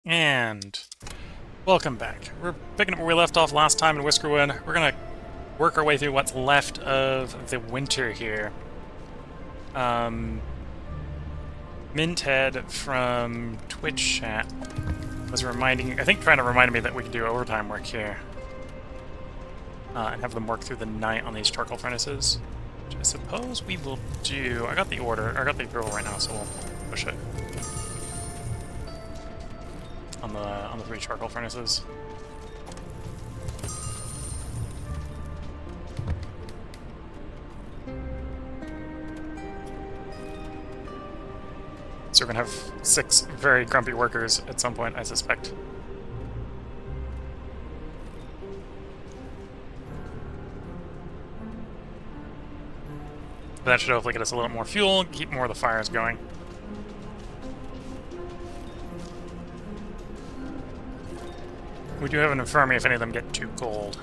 And welcome back. We're picking up where we left off last time in Whiskerwood. We're gonna work our way through what's left of the winter here. Minthead from Twitch chat was trying to remind me that we could do overtime work here. And have them work through the night on these charcoal furnaces. Which I suppose we will do. I got the approval right now, so we'll push it. On the 3 charcoal furnaces. So we're gonna have 6 very grumpy workers at some point, I suspect. But that should hopefully get us a little more fuel, keep more of the fires going. We do have an infirmary if any of them get too cold.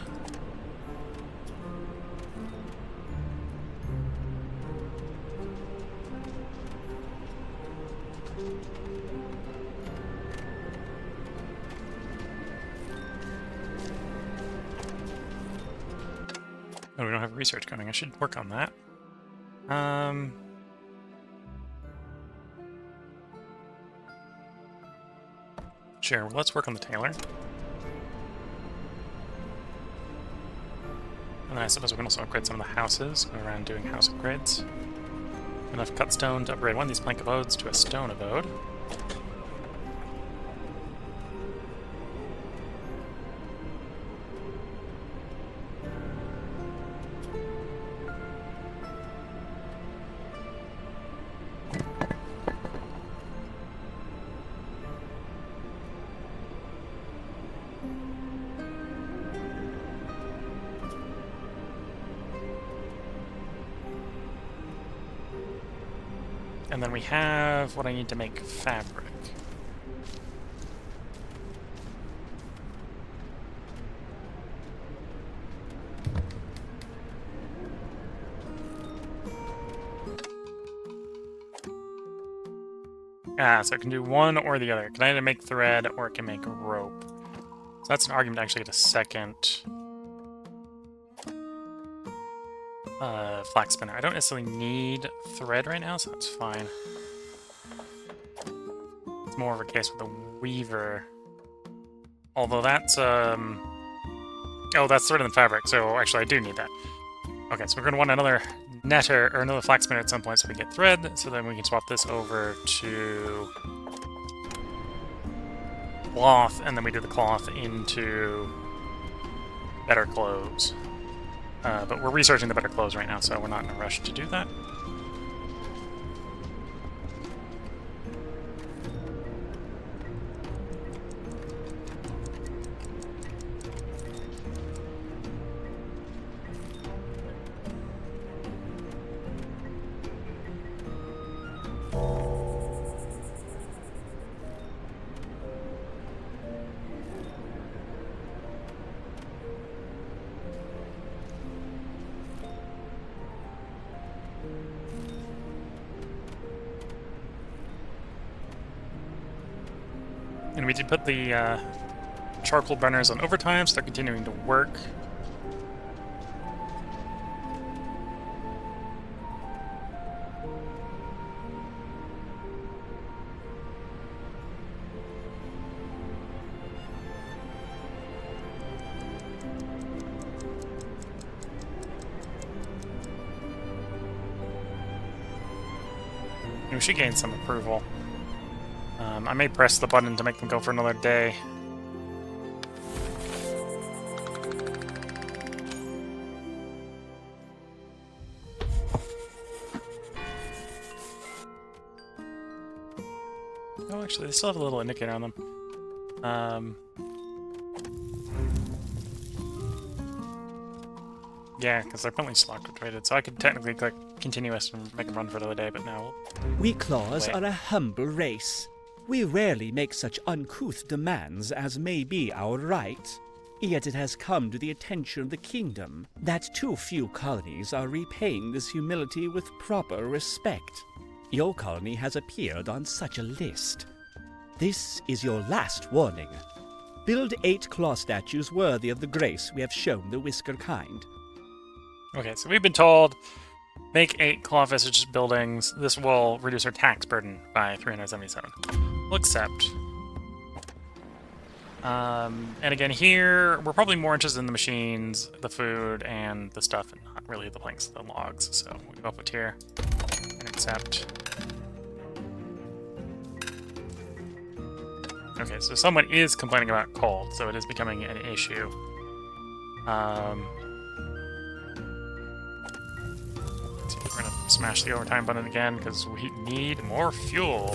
Oh, we don't have research going. I should work on that. Sure, well, let's work on the tailor. And then I suppose we can also upgrade some of the houses. Go around doing house upgrades. Enough cut stone to upgrade one of these plank abodes to a stone abode. And then we have what I need to make fabric. So it can do one or the other. It can either make thread or it can make rope. So that's an argument to actually get a second flax spinner. I don't necessarily need thread right now, so that's fine. It's more of a case with the weaver. Although that's, oh, that's thread and fabric, so actually I do need that. Okay, so we're going to want another netter, or another flax spinner at some point so we get thread, so then we can swap this over to cloth, and then we do the cloth into better clothes. But we're researching the better clothes right now, so we're not in a rush to do that. And we did put the charcoal burners on overtime, so they're continuing to work. And we should gain some approval. I may press the button to make them go for another day. Oh, actually, they still have a little indicator on them. Yeah, because they're permanently slot rated, so I could technically click continuous and make them run for another day, but no. We claws are a humble race. We rarely make such uncouth demands as may be our right. Yet it has come to the attention of the kingdom that too few colonies are repaying this humility with proper respect. Your colony has appeared on such a list. This is your last warning. Build 8 claw statues worthy of the grace we have shown the Whisker kind. Okay, so we've been told, make 8 claw visage buildings. This will reduce our tax burden by 377. We'll accept. And again, here, we're probably more interested in the machines, the food, and the stuff, and not really the planks, the logs. So we'll go up with here and accept. Okay, so someone is complaining about cold, so it is becoming an issue. Let's see, we're gonna smash the overtime button again, because we need more fuel.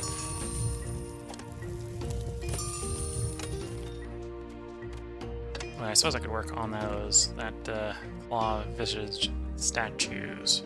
Well, I suppose I could work on that claw visage statues.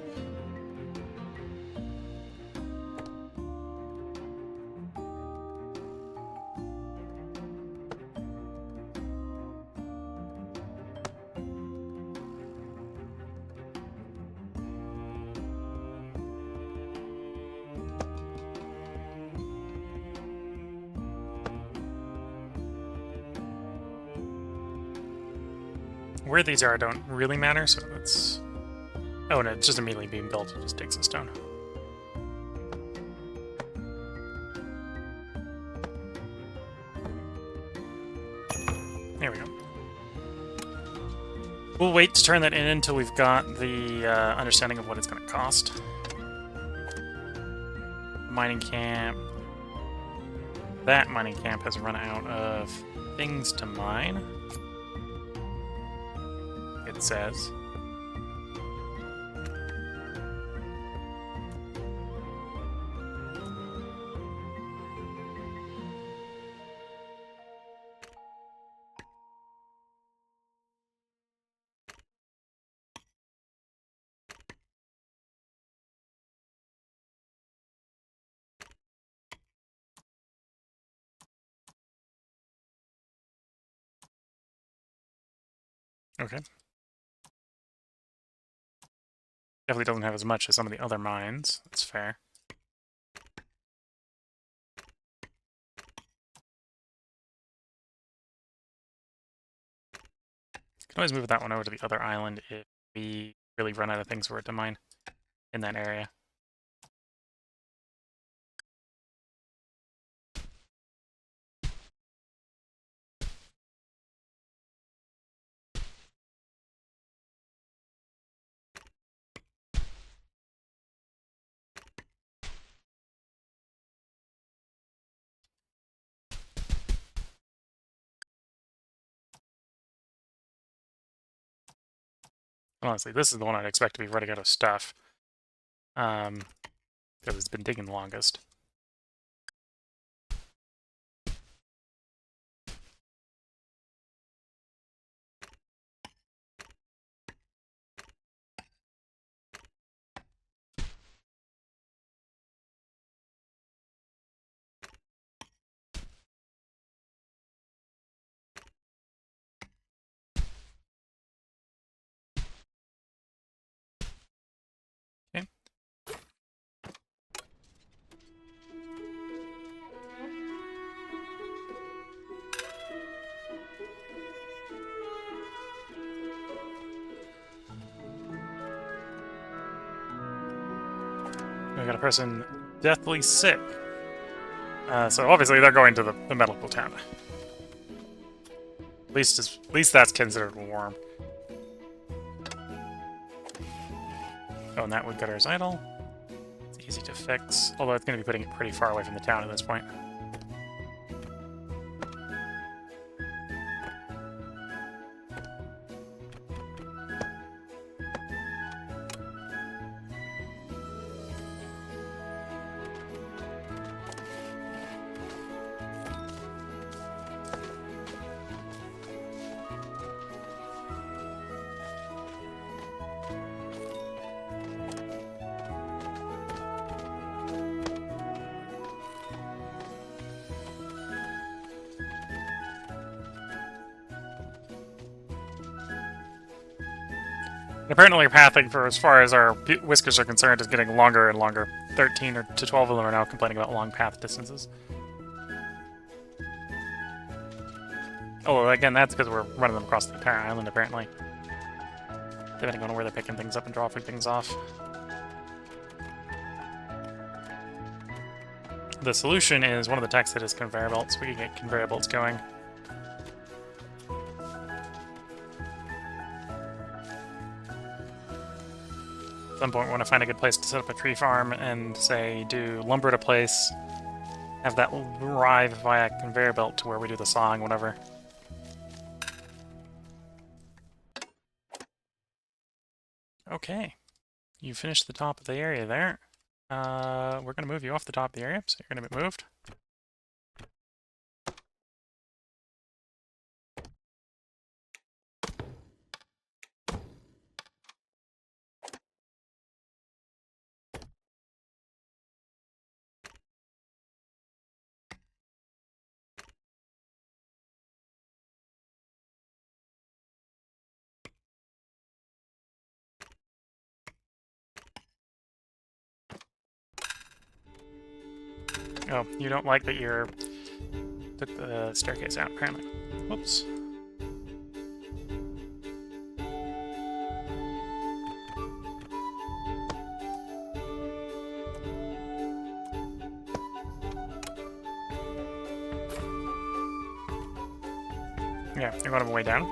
Where these are don't really matter, so let's... Oh, no, it's just immediately being built. It just takes a stone. There we go. We'll wait to turn that in until we've got the understanding of what it's going to cost. Mining camp. That mining camp has run out of things to mine. It says. Okay. Definitely doesn't have as much as some of the other mines. That's fair. Can always move that one over to the other island if we really run out of things for it to mine in that area. Honestly, this is the one I'd expect to be running out of stuff. Because it's been digging the longest. Okay. We got a person deathly sick. So obviously they're going to the medical town. At least that's considered warm. Oh, and that woodcutter's idle. It's easy to fix, although it's going to be putting it pretty far away from the town at this point. And apparently our pathing for as far as our whiskers are concerned is getting longer and longer. 13 or to 12 of them are now complaining about long path distances. Oh, again, that's because we're running them across the entire island, apparently. Depending on where they're picking things up and dropping things off. The solution is one of the techs that is conveyor belts. We can get conveyor belts going. At some point, we want to find a good place to set up a tree farm and, say, do lumber at a place, have that arrive via conveyor belt to where we do the sawing, whatever. Okay. You finished the top of the area there. We're going to move you off the top of the area, so you're going to be moved. Oh, you don't like that you're... took the staircase out, apparently. Whoops. Yeah, you're going way down.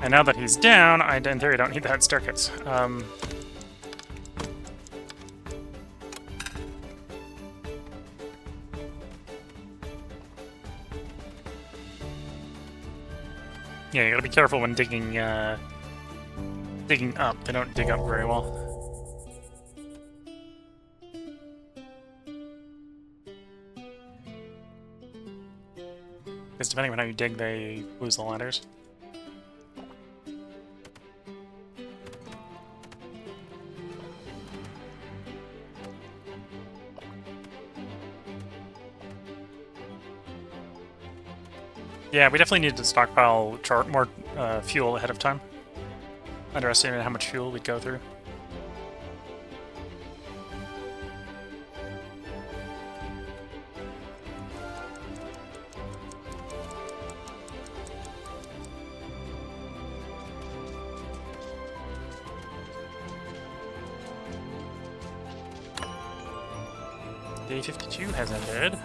And now that he's down, I, in theory, don't need that staircase. Yeah, you gotta be careful when digging, digging up. They don't dig up very well. Because depending on how you dig, they lose the ladders. Yeah, we definitely need to stockpile more fuel ahead of time. Underestimated how much fuel we'd go through. Day 52 has ended.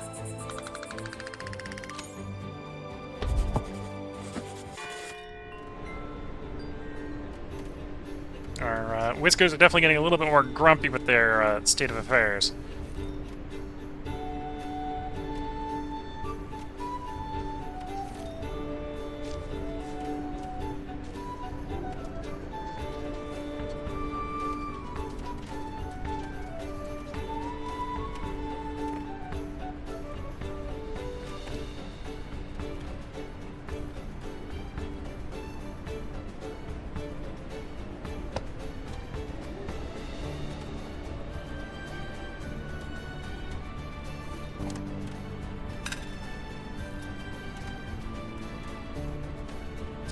Our Whiskers are definitely getting a little bit more grumpy with their state of affairs.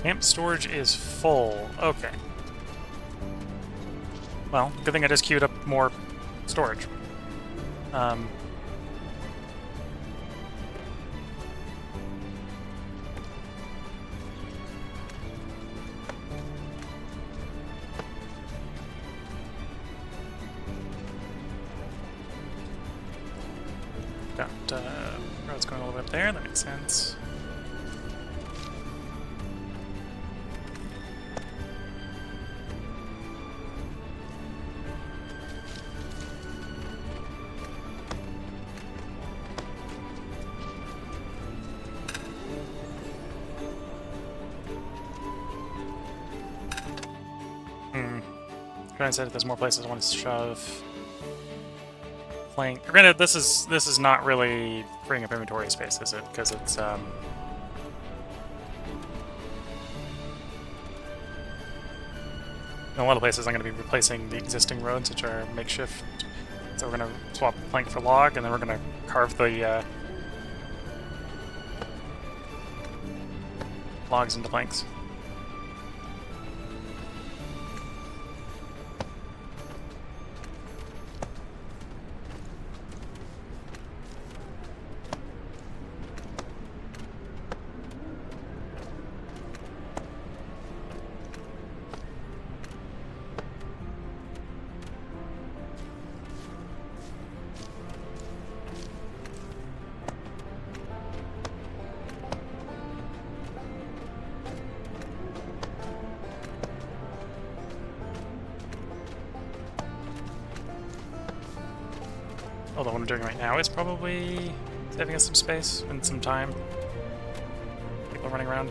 Camp storage is full. Okay. Well, good thing I just queued up more storage. Got roads going all the way up there. That makes sense. Trying to say that there's more places I want to shove. Playing. Granted, this is not really freeing up inventory space, is it? Because it's in a lot of places I'm going to be replacing the existing roads, which are makeshift. So we're going to swap plank for log, and then we're going to carve the logs into planks. Although what I'm doing right now is probably saving us some space and some time. People running around.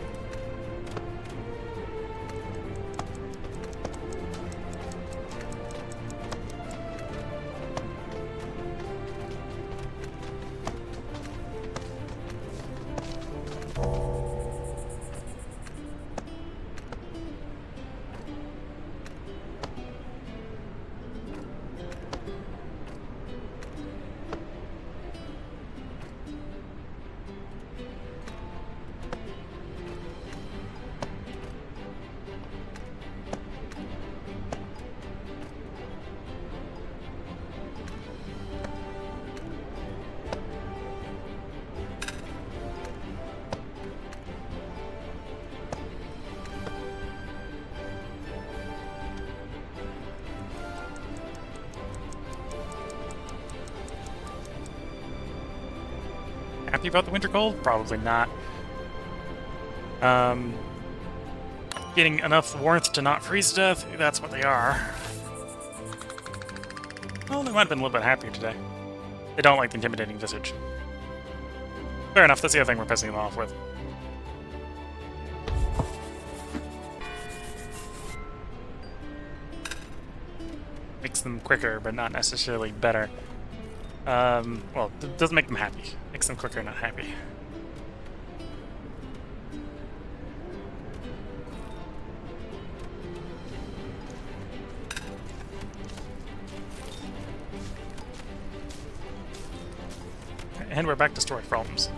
Happy about the winter cold? Probably not. Getting enough warmth to not freeze to death, that's what they are. Well, they might have been a little bit happier today. They don't like the intimidating visage. Fair enough, that's the other thing we're pissing them off with. Makes them quicker, but not necessarily better. Well, it doesn't make them happy. Makes them quicker, not happy. And we're back to storage problems.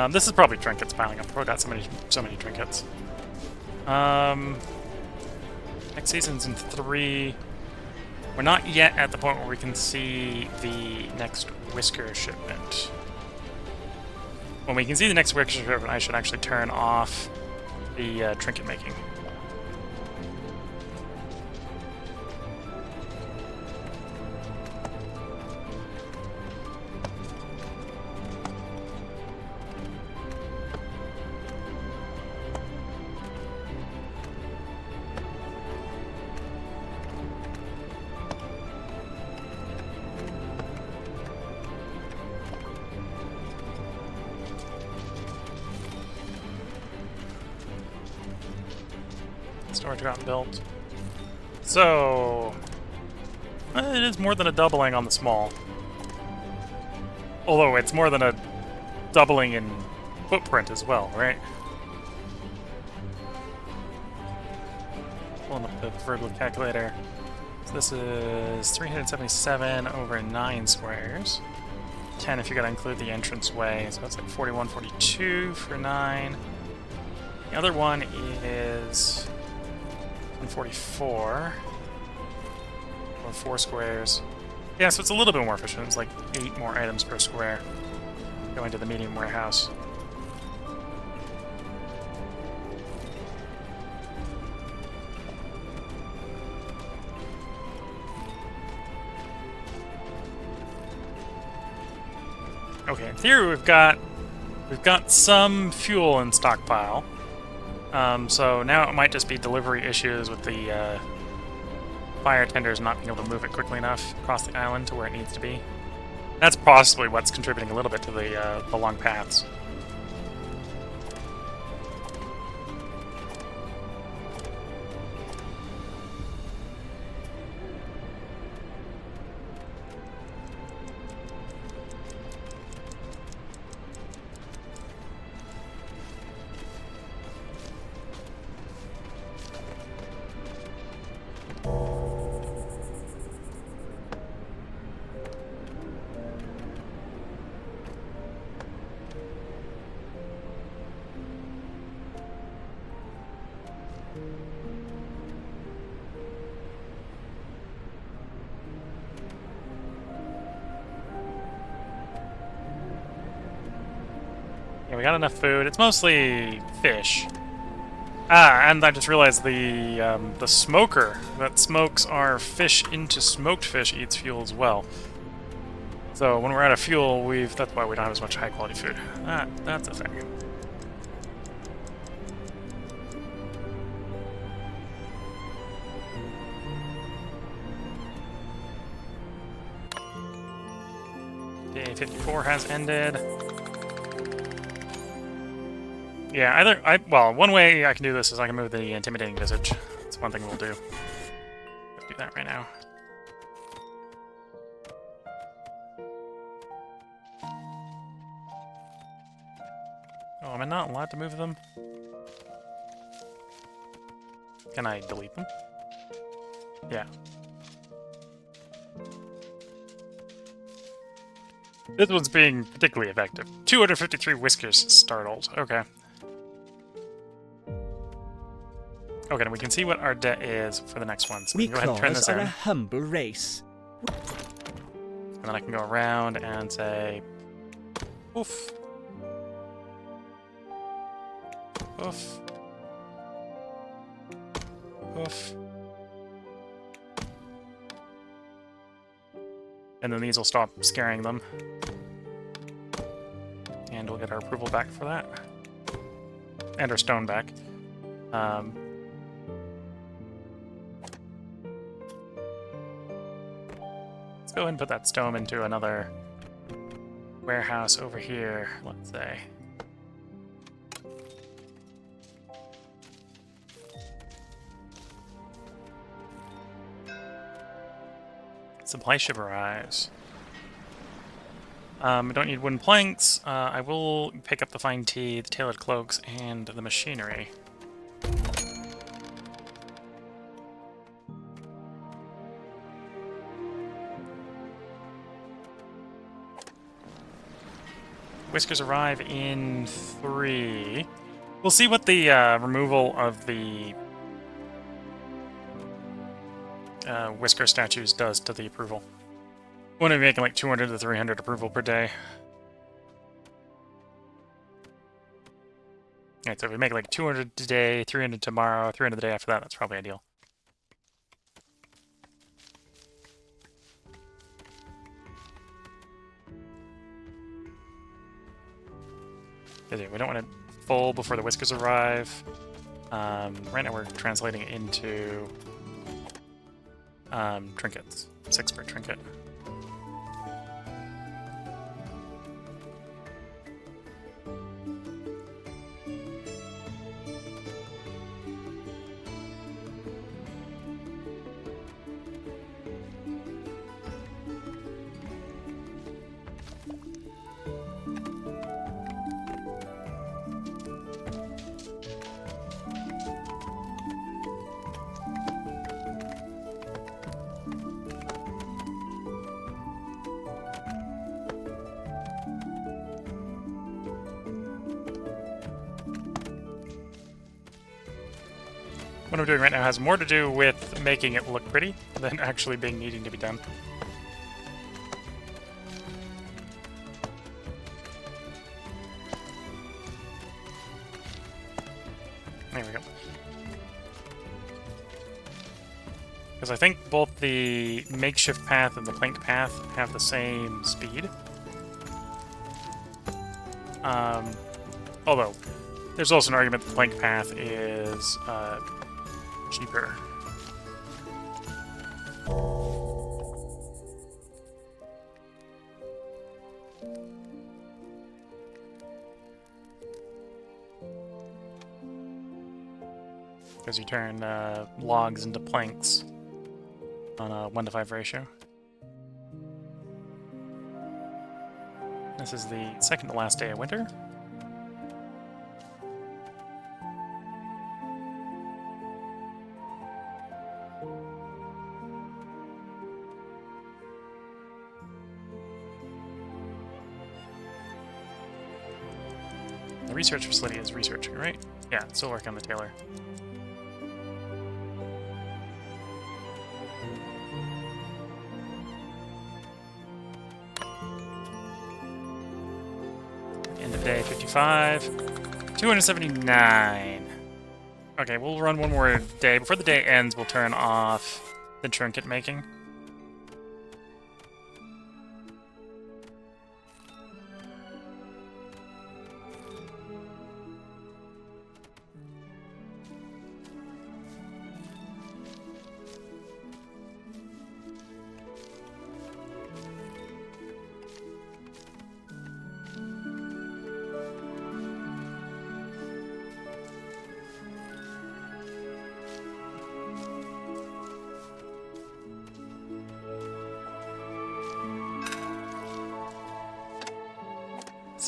This is probably trinkets piling up. We've got so many trinkets. Next season's in 3. We're not yet at the point where we can see the next Whisker shipment. When we can see the next Whisker shipment, I should actually turn off the trinket making. Storage got built. So, it is more than a doubling on the small. Although it's more than a doubling in footprint as well, right? Pulling up the verbal calculator. So this is 377 over 9 squares. 10 if you're going to include the entranceway, so it's like 41, 42 for 9. The other one is 144 or 4 squares. Yeah, so it's a little bit more efficient. It's like 8 more items per square going to the medium warehouse. Okay, in theory we've got some fuel in stockpile. So now it might just be delivery issues with the fire tenders not being able to move it quickly enough across the island to where it needs to be. That's possibly what's contributing a little bit to the long paths. Yeah, we got enough food. It's mostly fish. Ah, and I just realized the smoker that smokes our fish into smoked fish eats fuel as well. So when we're out of fuel, that's why we don't have as much high quality food. That's a thing. Day 54 has ended. Yeah, well, one way I can do this is I can move the Intimidating Visage. That's one thing we'll do. Let's do that right now. Oh, am I not allowed to move them? Can I delete them? Yeah. This one's being particularly effective. 253 whiskers startled. Okay. Okay, and we can see what our debt is for the next one. So we We can go ahead and turn claws this are in. a humble race. And then I can go around and say... Oof. Oof. Oof. And then these will stop scaring them. And we'll get our approval back for that. And our stone back. Let's go ahead and put that stone into another warehouse over here, let's say. Supply ship arrives. I don't need wooden planks. I will pick up the fine tea, the tailored cloaks, and the machinery. Whiskers arrive in 3. We'll see what the removal of the Whisker statues does to the approval. We're going to be making like 200 to 300 approval per day. Alright, so if we make like 200 today, 300 tomorrow, 300 the day after that, that's probably ideal. Because we don't want it full before the whiskers arrive. Right now we're translating it into trinkets. 6 per trinket. What I'm doing right now has more to do with making it look pretty than actually needing to be done. There we go. Because I think both the makeshift path and the planked path have the same speed. Although, there's also an argument that the planked path is cheaper. Because you turn logs into planks on a 1:5 ratio. This is the second to last day of winter. The research facility is researching, right? Yeah, still working on the tailor. End of day 55. 279. Okay, we'll run one more day. Before the day ends, we'll turn off the trinket making.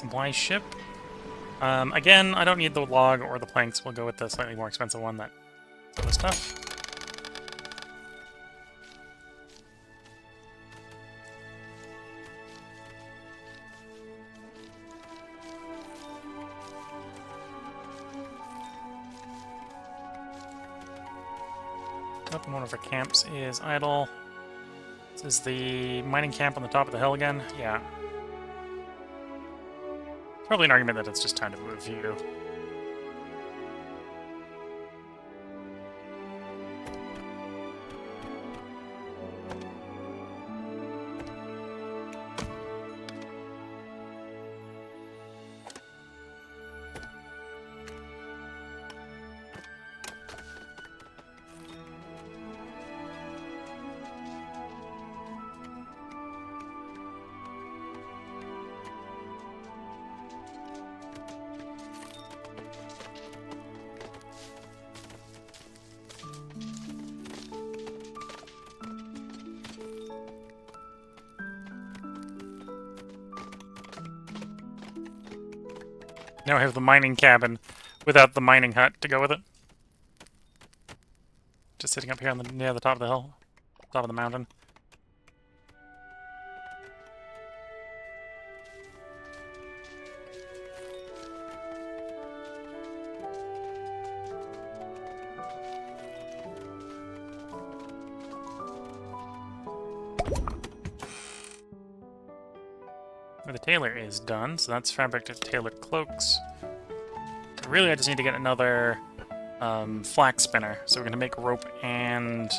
Supply ship. Again, I don't need the log or the planks. We'll go with the slightly more expensive one that other stuff. Up in one of our camps is idle. This is the mining camp on the top of the hill again. Yeah. Probably an argument that it's just time to move you. Now I have the mining cabin without the mining hut to go with it. Just sitting up here on the near the top of the hill, top of the mountain. The tailor is done, so that's fabric to tailor cloaks. So really, I just need to get another flax spinner. So we're going to make rope and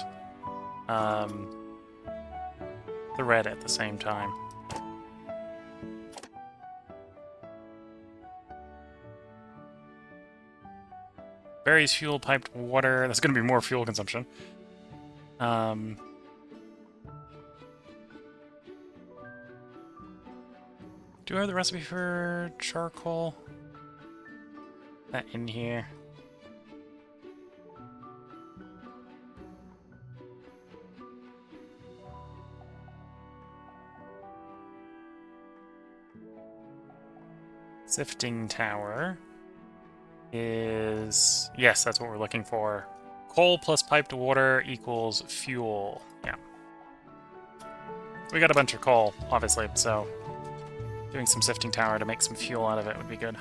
thread at the same time. Berries, fuel, piped water. That's going to be more fuel consumption. Do I have the recipe for charcoal? That in here. Sifting tower is... Yes, that's what we're looking for. Coal plus piped water equals fuel. Yeah. We got a bunch of coal, obviously, so... Doing some sifting tower to make some fuel out of it would be good.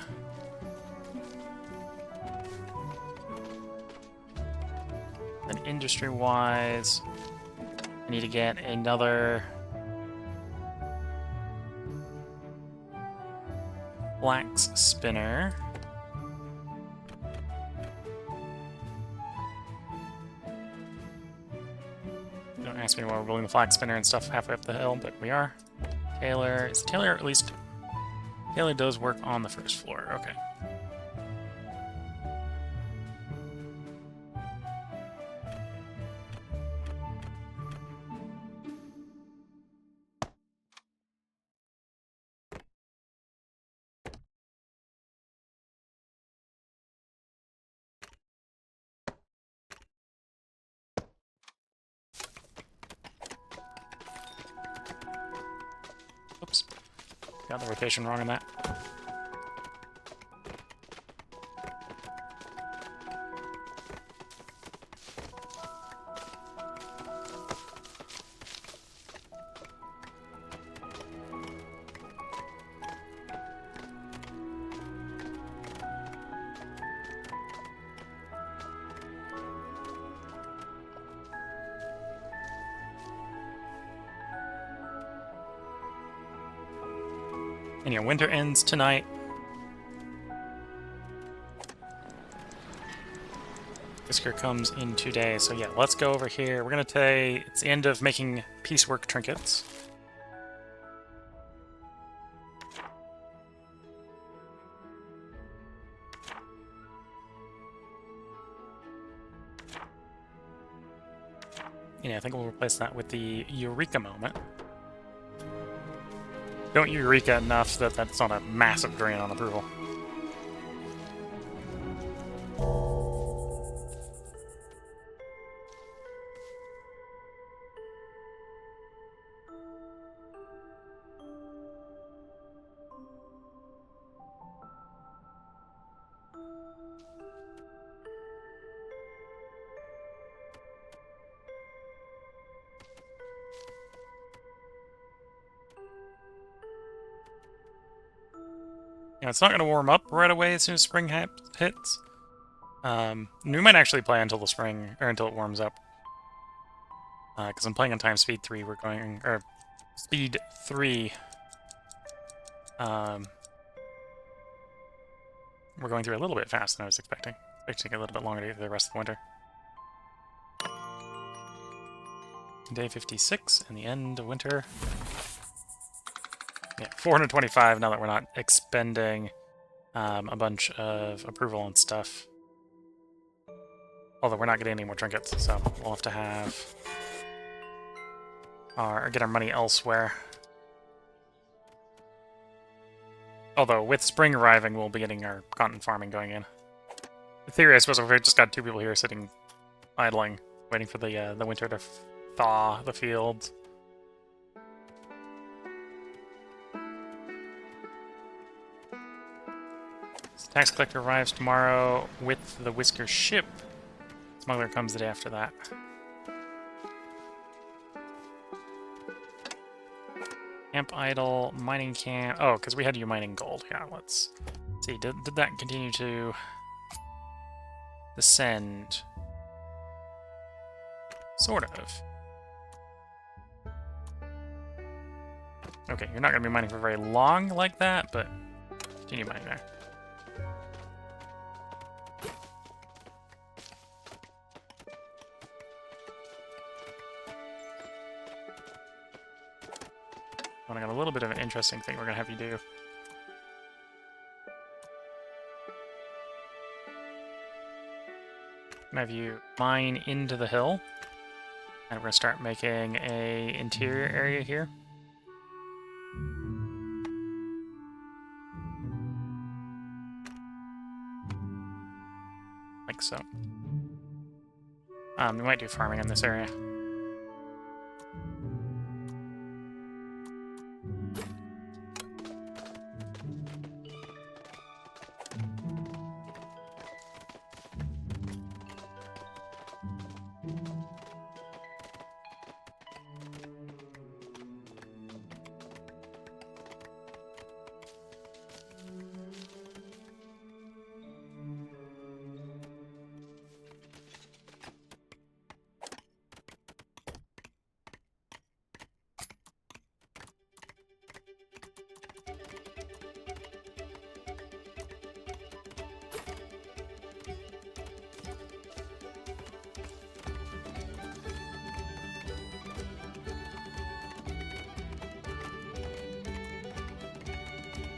Then industry-wise, I need to get another flax spinner. Don't ask me why we're building the flax spinner and stuff halfway up the hill, but we are. Tailor, is Tailor at least... Tailor does work on the first floor, okay. Oops. Got the rotation wrong on that. And yeah, winter ends tonight. Whisker comes in 2 days, so yeah, let's go over here. We're gonna say it's the end of making piecework trinkets. Yeah, I think we'll replace that with the Eureka moment. Don't Eureka enough that that's not a massive drain on approval. know, it's not going to warm up right away as soon as spring hits. We might actually play until the spring, or until it warms up. Because I'm playing on time speed 3, we're going, or speed 3. We're going through a little bit faster than I was expecting. Expecting a little bit longer to get through the rest of the winter. Day 56, and the end of winter. Yeah, 425 now that we're not expending a bunch of approval and stuff. Although we're not getting any more trinkets, so we'll have to have get our money elsewhere. Although with spring arriving, we'll be getting our cotton farming going in. In theory, I suppose we've just got 2 people here sitting idling, waiting for the winter to thaw the fields. So tax collector arrives tomorrow with the Whisker ship. Smuggler comes the day after that. Camp idle, mining camp. Oh, because we had you mining gold. Yeah, let's see. Did that continue to descend? Sort of. Okay, you're not going to be mining for very long like that, but continue mining there. I got a little bit of an interesting thing we're going to have you do. I'm going to have you mine into the hill. And we're going to start making a interior area here. Like so. We might do farming in this area.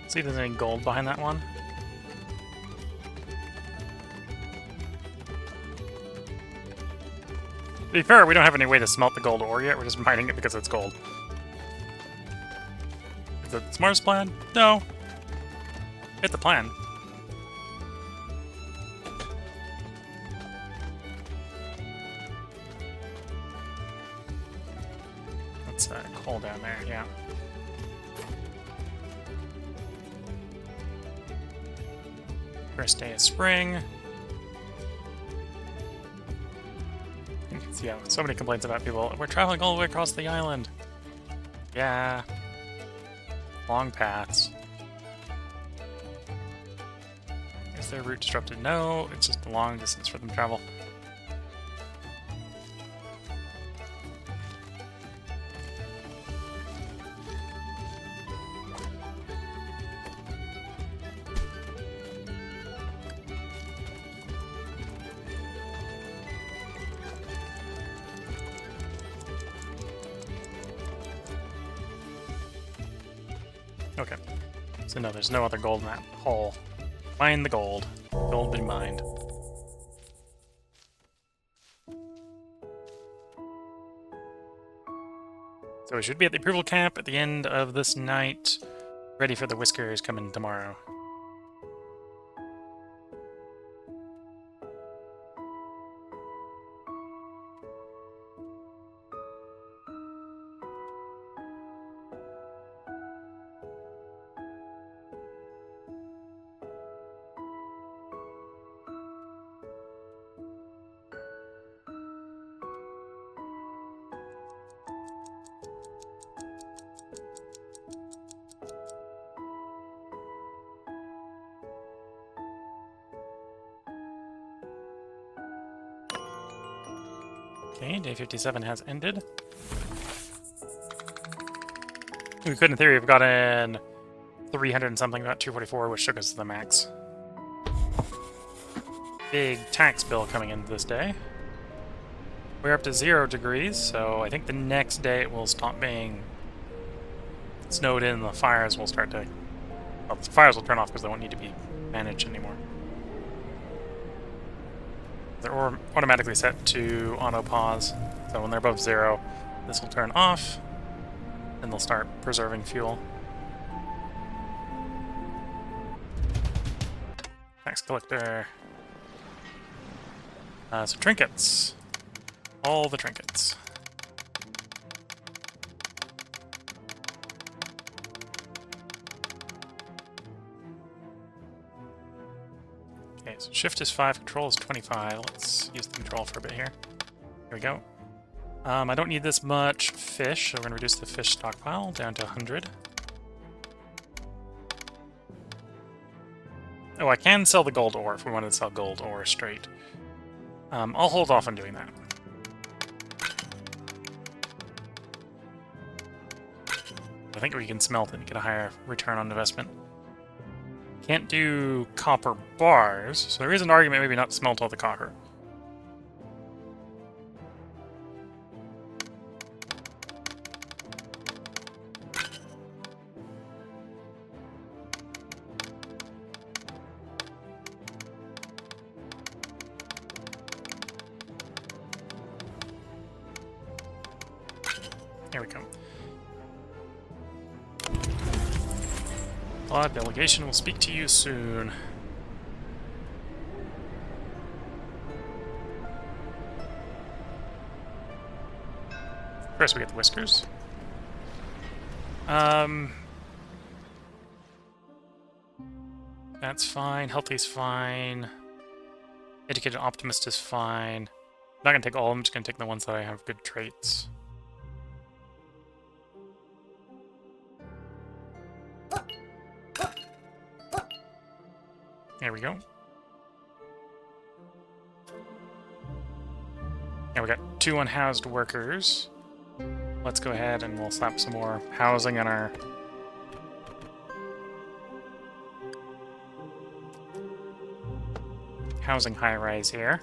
See if there's any gold behind that one. To be fair, we don't have any way to smelt the gold ore yet. We're just mining it because it's gold. Is that the smartest plan? No. Hit the plan. Let's coal down there, yeah. First day of spring. Yeah, so many complaints about people. We're traveling all the way across the island. Yeah. Long paths. Is their route disrupted? No, it's just a long distance for them to travel. Okay. So no, there's no other gold in that hole. Mine the gold. Gold be mined. So we should be at the approval camp at the end of this night, ready for the Whiskers coming tomorrow. Okay, day 57 has ended. We could, in theory, have gotten 300 and something, got 244, which took us to the max. Big tax bill coming in this day. We're up to 0 degrees, so I think the next day it will stop being snowed in and the fires will start to... Well, the fires will turn off because they won't need to be managed anymore. They're automatically set to auto pause, so when they're above 0, this will turn off, and they'll start preserving fuel. Tax collector. So trinkets. All the trinkets. Okay, so shift is 5, control is 25. Let's use the control for a bit here. Here we go. I don't need this much fish, so we're going to reduce the fish stockpile down to 100. Oh, I can sell the gold ore if we wanted to sell gold ore straight. I'll hold off on doing that. I think we can smelt it and get a higher return on investment. Can't do copper bars, so there is an argument maybe not to smelt all the copper. There we go. Delegation will speak to you soon. First we get the whiskers. That's fine. Healthy's fine. Educated optimist is fine. I'm not gonna take all of them, I'm just gonna take the ones that I have good traits. There we go. Now we got 2 unhoused workers. Let's go ahead and we'll slap some more housing on our... housing high-rise here.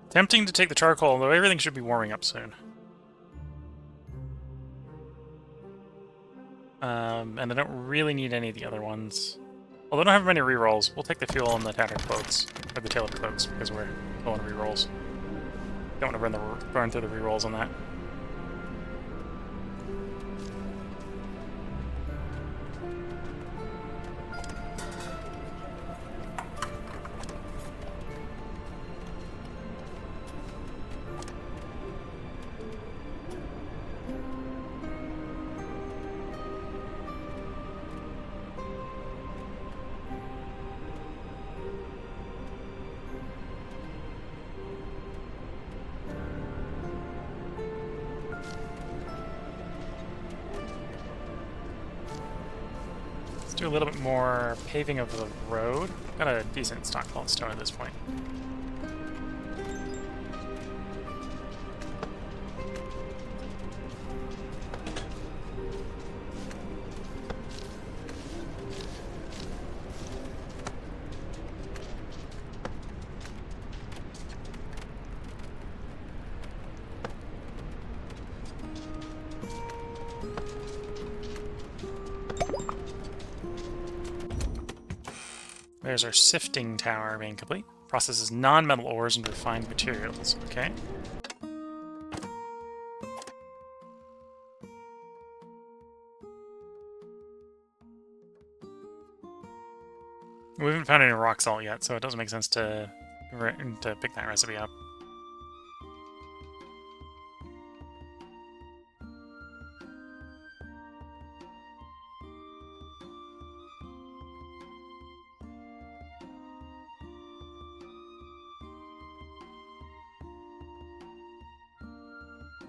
Tempting to take the charcoal, although everything should be warming up soon. And I don't really need any of the other ones. Although I don't have many rerolls, we'll take the fuel and the tattered cloaks, or the tailored cloaks, because we're low on rerolls. Don't want to burn through the rerolls on that. Do a little bit more paving of the road. Got a decent stockpile of stone at this point. There's our sifting tower being complete. Processes non-metal ores into refined materials. Okay. We haven't found any rock salt yet, so it doesn't make sense to pick that recipe up.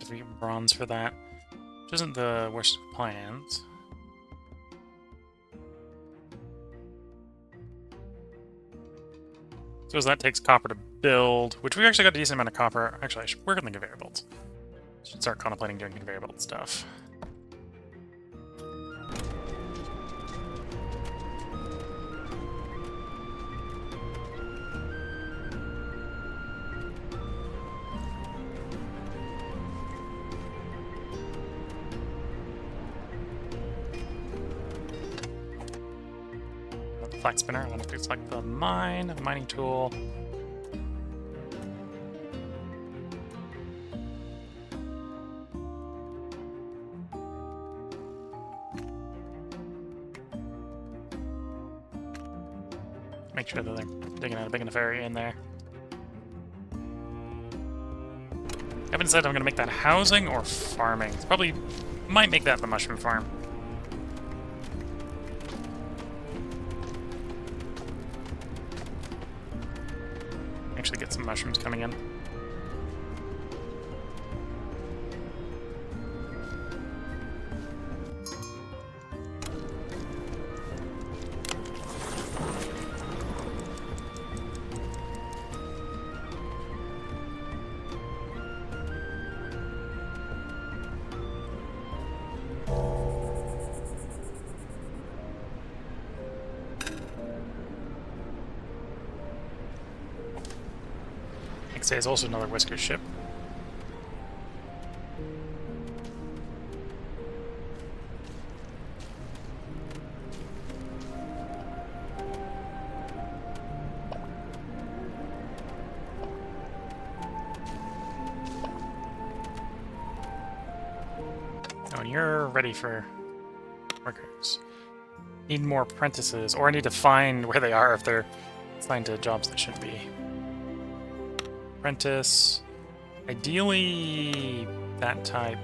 If we get bronze for that, which isn't the worst of plans. So that takes copper to build, which we actually got a decent amount of copper. Actually, I should work on the conveyor belts. Should start contemplating doing conveyor belt stuff. Flax spinner. I want to select the mining tool. Make sure that they're digging out a big enough area in there. I haven't decided if I'm going to make that housing or farming. Probably might make that the mushroom farm. Actually get some mushrooms coming in. Next day is also another Whisker ship. Oh, and you're ready for workers. Need more apprentices, or I need to find where they are if they're assigned to jobs that shouldn't be. Apprentice. Ideally, that type.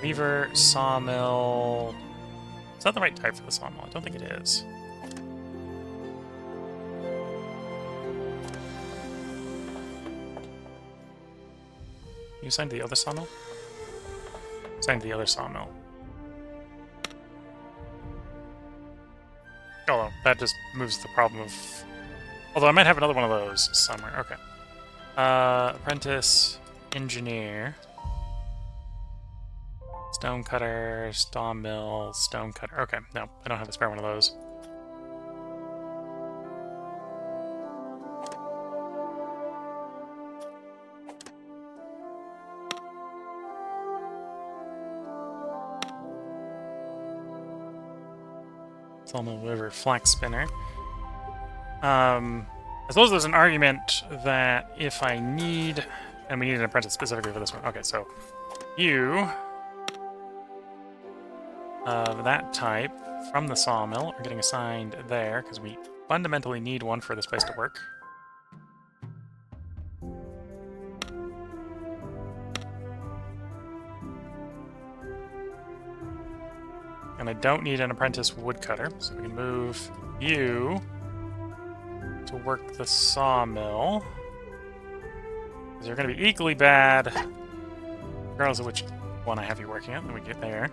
Weaver, sawmill. Is that the right type for the sawmill? I don't think it is. You assigned to the other sawmill? Assigned to the other sawmill. Oh, that just moves the problem of... Although I might have another one of those somewhere. Okay. Apprentice, engineer, stonecutter, sawmill, stonecutter. Okay, no, I don't have a spare one of those. Sawmill, whatever, flax spinner. I suppose there's an argument that if I need... And we need an apprentice specifically for this one. Okay, so you of that type from the sawmill are getting assigned there because we fundamentally need one for this place to work. And I don't need an apprentice woodcutter, so we can move you to work the sawmill. Because you're going to be equally bad, regardless of which one I have you working at. Then we get there.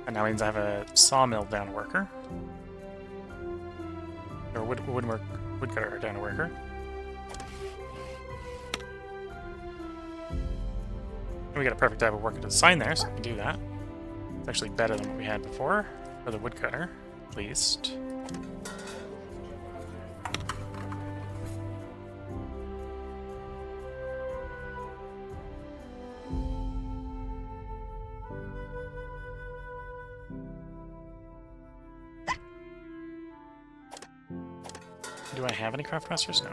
And now means I have a sawmill down worker. Or woodcutter down worker. And we got a perfect type of worker to assign there, so we can do that. It's actually better than what we had before, for the woodcutter, at least. Do I have any craft masters? No.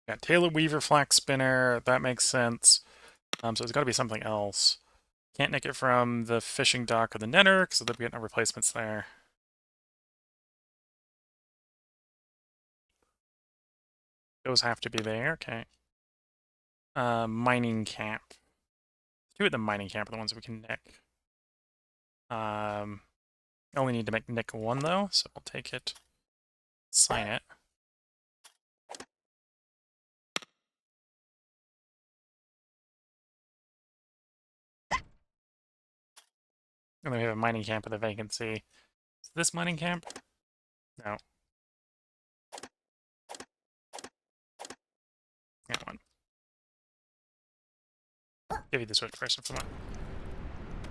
Got Tailor Weaver, Flax Spinner, that makes sense. So it's got to be something else. Can't nick it from the fishing dock or the netter, because there'll be no replacements there. Those have to be there, okay. Mining camp. Two at the mining camp are the ones we can nick. Only need to nick one though, so we'll take it. sign it. And then we have a mining camp with a vacancy. Is this mining camp? No. That one. Give you the switch first if you want.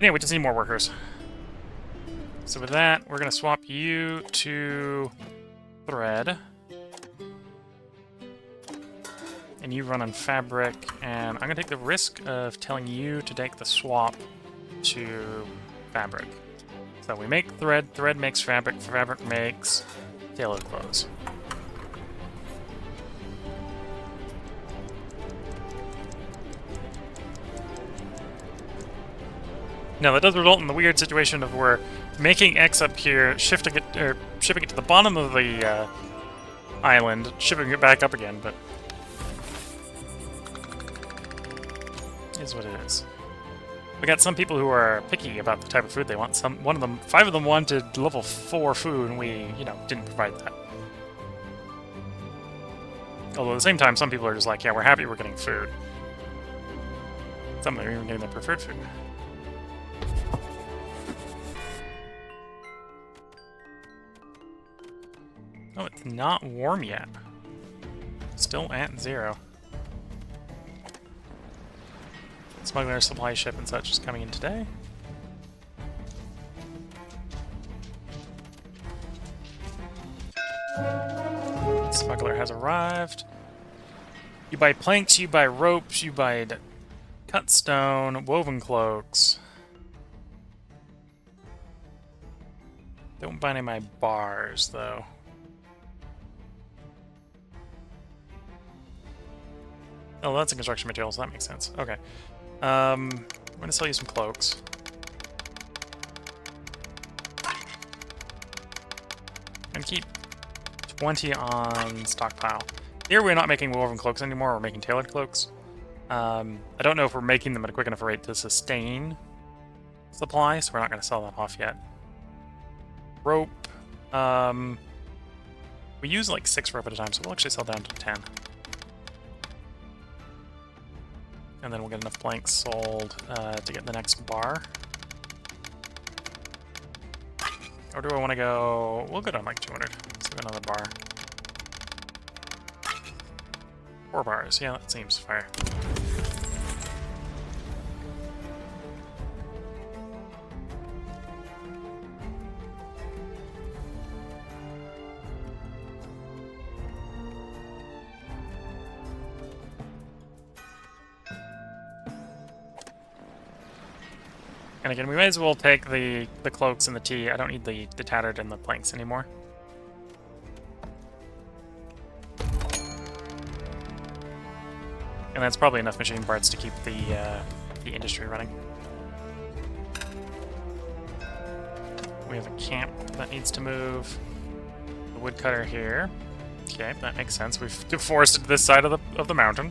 Anyway, we just need more workers. So with that, we're going to swap you to thread. And you run on fabric, and I'm going to take the risk of telling you to take the swap to fabric. So we make thread, thread makes fabric, fabric makes tailored clothes. Now that does result in the weird situation of we're making X up here, shifting it, or shipping it to the bottom of the island, shipping it back up again, but it is what it is. We got some people who are picky about the type of food they want. Five of them wanted level 4 food, and we, didn't provide that. Although at the same time, some people are just like, yeah, we're happy we're getting food. Some of them are even getting their preferred food. Oh, it's not warm yet. Still at 0. Smuggler supply ship and such is coming in today. Smuggler has arrived. You buy planks, you buy ropes, you buy cut stone, woven cloaks. Don't buy any of my bars, though. Oh, that's a construction material, so that makes sense. Okay. I'm going to sell you some cloaks. And keep 20 on stockpile. Here we're not making woven cloaks anymore, we're making tailored cloaks. I don't know if we're making them at a quick enough rate to sustain supply, so we're not going to sell that off yet. Rope. We use like 6 rope at a time, so we'll actually sell down to 10. And then we'll get enough planks sold to get the next bar. Or do I want to go... We'll go down like 200. Let's do another bar. 4 bars. Yeah, that seems fair. And again, we might as well take the cloaks and the tea. I don't need the tattered and the planks anymore. And that's probably enough machine parts to keep the industry running. We have a camp that needs to move. The woodcutter here. Okay, that makes sense. We've deforested this side of the mountain.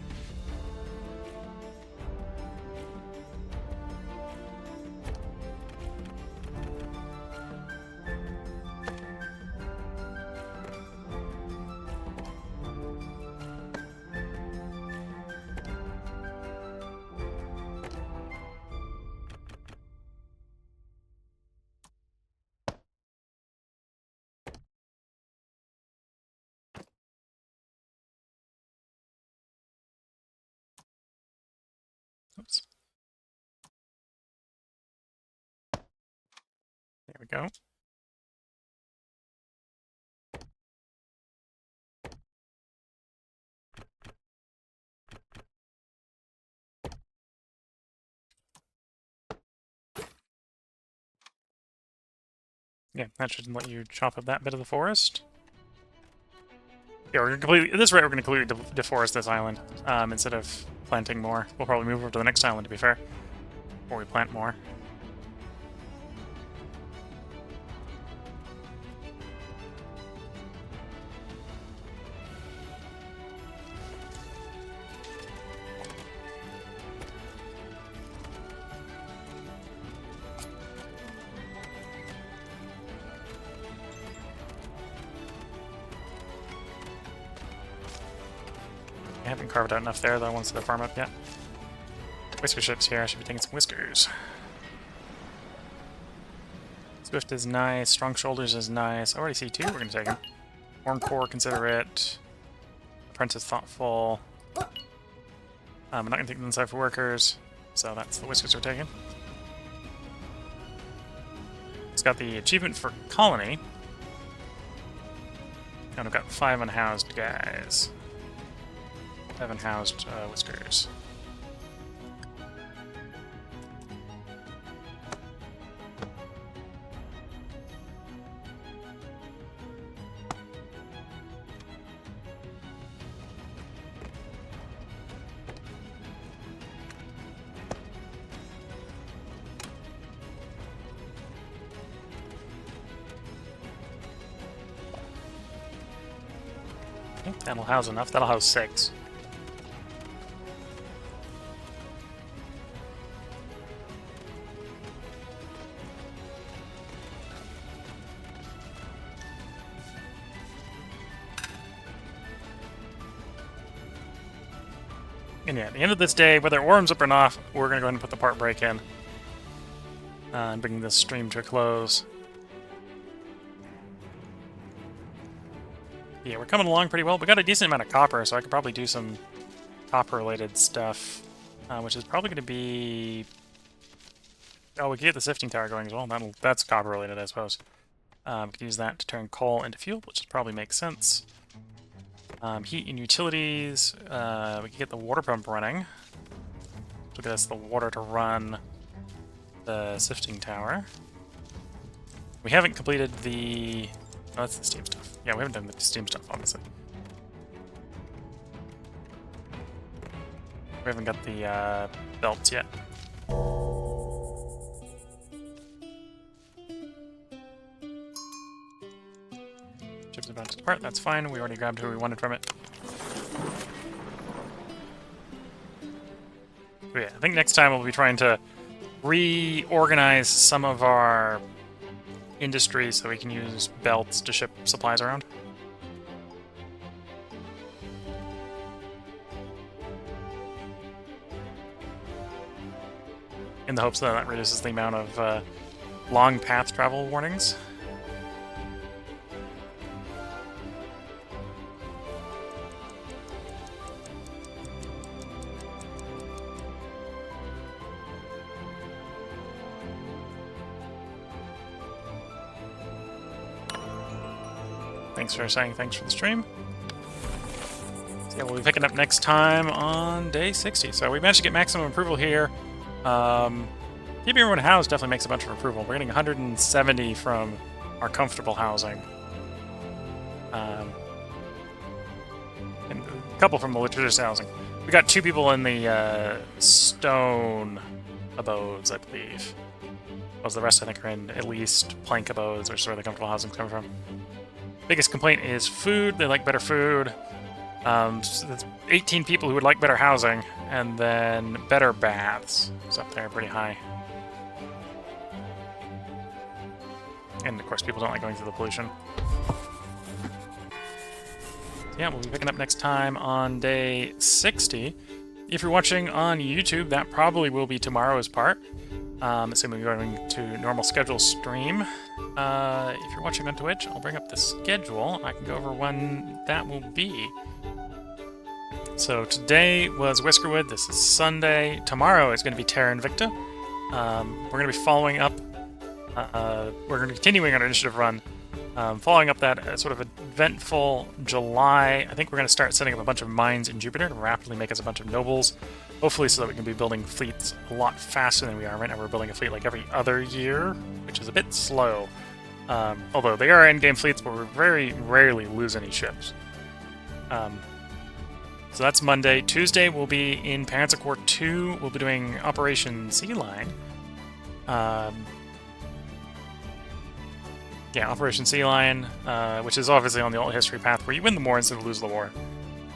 Oops. There we go. Yeah, that should let you chop up that bit of the forest. Yeah, we're gonna completely, at this rate, we're going to completely deforest this island instead of planting more. We'll probably move over to the next island, to be fair, before we plant more. I haven't carved out enough there, though, once the farm up yet. Whisker ship's here. I should be taking some whiskers. Swift is nice. Strong shoulders is nice. I already see 2. We're going to take him. Horn core, considerate. Apprentice, thoughtful. I'm not going to take the inside for workers, so that's the whiskers we're taking. It's got the achievement for colony. And we've got 5 unhoused guys. 5 unhoused whiskers. I think that'll house enough. That'll house 6. And yeah, at the end of this day, whether it warms up or not, we're going to go ahead and put the part break in. And bring this stream to a close. Yeah, we're coming along pretty well. We got a decent amount of copper, so I could probably do some copper-related stuff, which is probably going to be... Oh, we could get the sifting tower going as well. That's copper-related, I suppose. We could use that to turn coal into fuel, which probably makes sense. Heat and utilities. We could get the water pump running. So get us the water to run the sifting tower. We haven't completed the... Oh, that's the steam stuff. Yeah, we haven't done the steam stuff, obviously. We haven't got the belts yet. Ship's about to depart, that's fine. We already grabbed who we wanted from it. So yeah, I think next time we'll be trying to reorganize some of our industry so we can use belts to ship supplies around. In the hopes that that reduces the amount of long path travel warnings. Thanks for saying thanks for the stream. So yeah, we'll be picking up next time on day 60. So we managed to get maximum approval here. Keeping everyone housed definitely makes a bunch of approval. We're getting 170 from our comfortable housing. And a couple from the litigious housing. We got 2 people in the stone abodes, I believe. Whereas the rest, I think, are in at least plank abodes, which is where the comfortable housing's coming from. Biggest complaint is food. They like better food. So that's 18 people who would like better housing, and then better baths. It's up there pretty high. And of course, people don't like going through the pollution. So yeah, we'll be picking up next time on day 60. If you're watching on YouTube, that probably will be tomorrow's part. Assuming we're going to normal schedule stream. If you're watching on Twitch, I'll bring up the schedule. I can go over when that will be. So today was Whiskerwood. This is Sunday. Tomorrow is going to be Terra Invicta. We're going to be following up. We're going to be continuing our initiative run. Following up that sort of eventful July, I think we're going to start setting up a bunch of mines in Jupiter to rapidly make us a bunch of nobles. Hopefully so that we can be building fleets a lot faster than we are right now. We're building a fleet like every other year, which is a bit slow. Although they are endgame fleets, but we very rarely lose any ships. So that's Monday. Tuesday we'll be in Panzer Corps 2. We'll be doing Operation Sea Line. Yeah, Operation Sea Lion, which is obviously on the alt history path where you win the war instead of lose the war.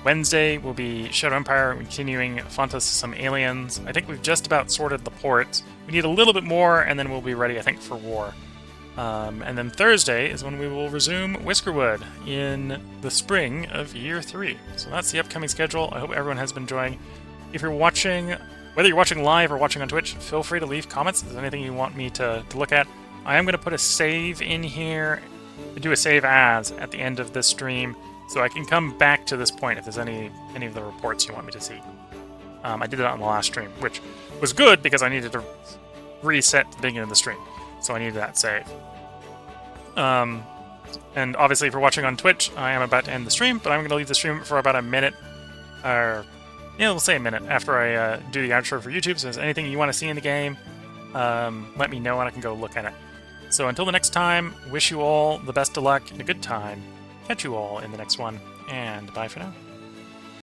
Wednesday will be Shadow Empire, continuing Fontas some aliens. I think we've just about sorted the ports. We need a little bit more, and then we'll be ready, I think, for war. And then Thursday is when we will resume Whiskerwood in the spring of year 3. So that's the upcoming schedule. I hope everyone has been enjoying. If you're watching, whether you're watching live or watching on Twitch, feel free to leave comments if there's anything you want me to look at. I am going to put a save in here, do a save as at the end of this stream, so I can come back to this point if there's any of the reports you want me to see. I did that on the last stream, which was good because I needed to reset the beginning of the stream. So I needed that save. And obviously if you're watching on Twitch, I am about to end the stream, but I'm going to leave the stream for about a minute, or, yeah, we'll say a minute after I do the outro for YouTube. So if there's anything you want to see in the game, let me know and I can go look at it. So until the next time, wish you all the best of luck and a good time. Catch you all in the next one, and bye for now.